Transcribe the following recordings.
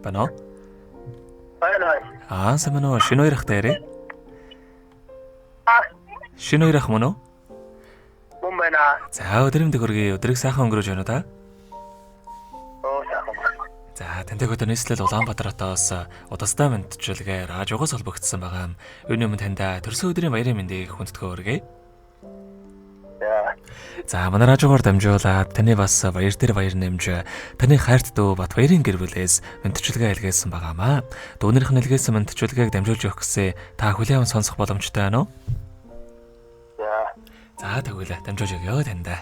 Байна уу? Байна. Сайн байна уу? Шинэ хоёр ахтай ярэ. Шинэ хоёр ах мөн үү? Мөн байна. За өдрөмдөг хөргий. Өдрийг сайхан өнгөрөөж байна уу та? Сайхан. За тантай өдөр нийслэл Улаанбаатар хотоос удастай мэдчилгээ радиогоос холбогдсон байгаа юм. Үүний өмнө таньда төрсөн өдрийн баярын мэндийг хүндэтгэн хүргэе. За манай радиогоор дамжуулаад таны бас баяр дээр баяр нэмж таны хайрт дүү Бат баярын гэр бүлээс мэдчилгээ илгээсэн байгаамаа. Дүүнийх нь илгээсэн мэдчилгээг дамжуулж өгөх гэсэн та хүлээн аван сонсох боломжтой байна уу? За тэгвэл дамжуулж өгье таньда.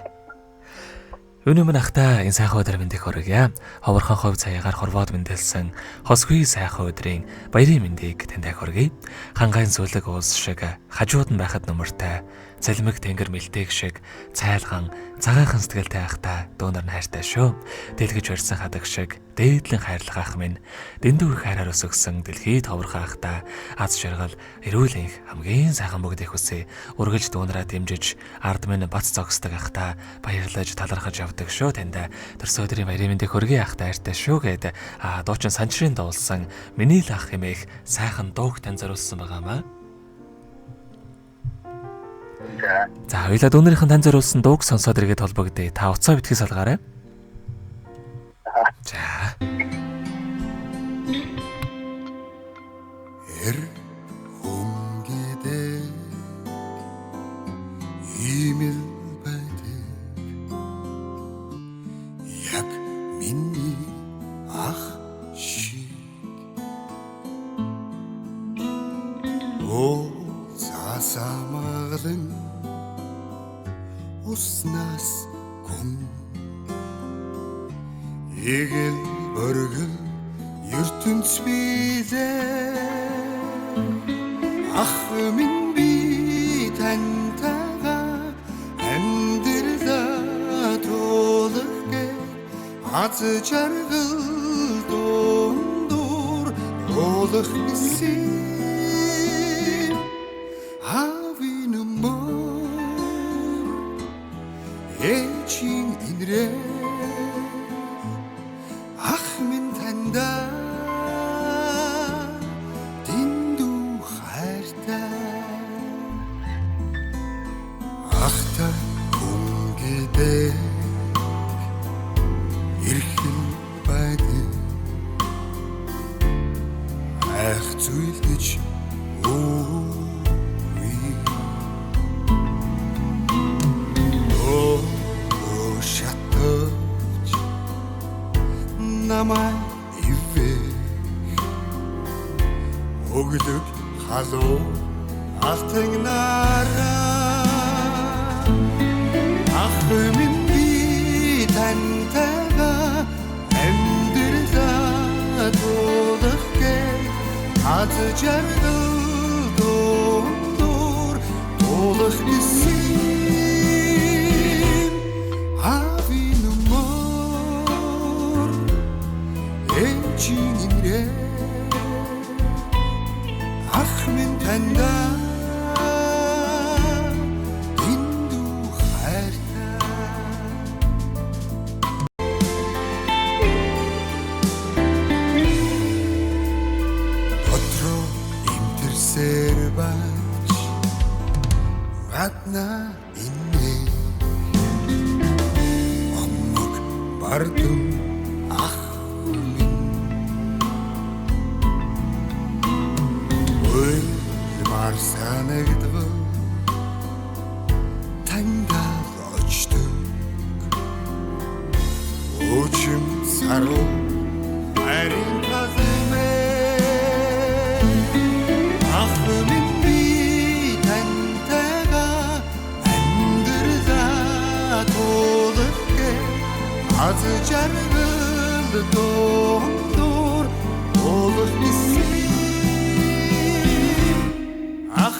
Үүний өмнө ахта энэ сайхан өдөр мэндийг хүргье. Ховорхон хувь цаягаар хорвоод мэндэлсэн хосгүй сайхан өдрийн баярын мэндийг танд хүргэе. Хангайн сүлэг уус шиг хажууд нь байхад нөмөртэй, цалмиг тэнгэр мэлтэйг шиг цайлган цагаахан сэтгэлтэй ахта дүүнар нь хайртай шүү. Дэлгэж барьсан хадаг шиг дээдлэн хайрлах ах минь дэндүү их хайраар өсгсөн дэлхийд ховорхон ахта аз жаргал эрүүл энх хамгийн сайхан бүгдийг хүсье. Үргэлж дүүнараа дэмжиж ард минь бац зогсдог ахта баярлаж талархаж явдаг шүү. Таньда төрсөн өдрийн баярын мэндийг хүргэе ахта хайртай шүү гэд дуучин санчрын дуулсан миний л ах хэмээх сайхан дууг тань зориулсан байгаамаа. За хоёлаа дүүнэрийнхэн тань зориулсан дууг сонсоод иргэд холбогдъё. Та уцаа битгий салгаарай. За. Хөнгөдөө имэл байдаг яг миний ах шиг цаасамаглан уснаас гүн эгэл өргөл ертөнц билээ ах минь би тантайгаа амьдралаа тулггээ аз жаргал дундуур тулах гэсэн Эчин инрэ ах минь танда дэндүү хайртай ахта хөнгөдөө ирхэн байдаг ах зүйл гэж намай ивэх өглөг халуу алтан нараа ах минь би тантайгаа амьдралаа тулггээ аз жаргал дундуур тулах гэсэн Чингэрэ ах минь танда дэндүү хайртай дотроо имтэрсээр бач гадна иннэ аммаг бардам санагдвал таньдаа очдог өчим саруу харин казмэ ах минь би тантайгаа амьдралаа тулггээ аз жаргал дундуур тулах гэсэн ах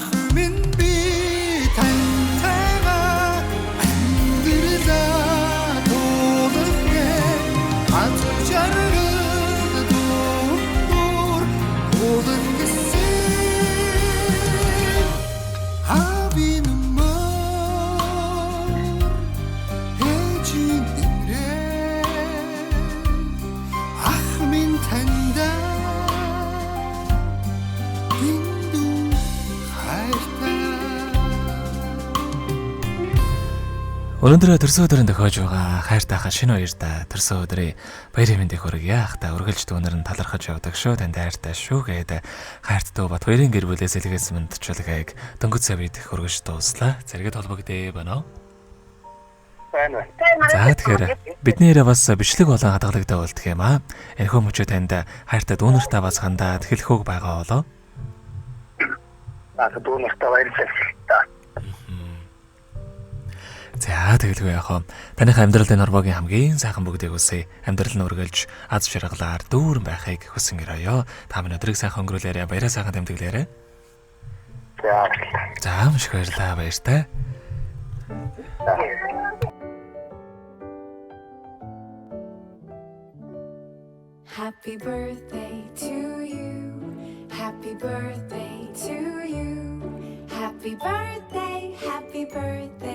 Өнөөдөр төрсөн өдрөнд тохиож байгаа хайртайхан шинэ хоёртаа төрсөн өдрийн баярын мэндийг хүргье. Ахта үргэлж дүүнэр нь талархаж явдаг шүү. Танд хайртай шүү гээд хайрт дүү бат хоёрын гэр бүлээс илгээс мэндчилгээг дөнгөж савид хүргэж дууслаа. Зэрэгэд холбогдъё байна уу? байна. За тэгэхээр бидний бас бичлэг болон хадгалагтай болдох юм аа. Энэхүү мөчөө танд хайртай дүүнэртээ бас хандаад хэлэхүүг байгаа болоо. Дүүнэртээ баярлалаа. За тэгэлгүй яах вэ? Таних амьдралын норвогийн хамгийн сайхан бүгдийг хүсье. Амьдрал нь үргэлж аз жаргалаар дүүрэн байхыг хүсэн гэрөөё. Та минь өдрийг сайхан өнгөрүүлээрэ, баяраа сайхан тэмдэглээрэ. За маш их баярлалаа, баяртай. Happy birthday to you. Happy birthday to you. Happy birthday, happy birthday.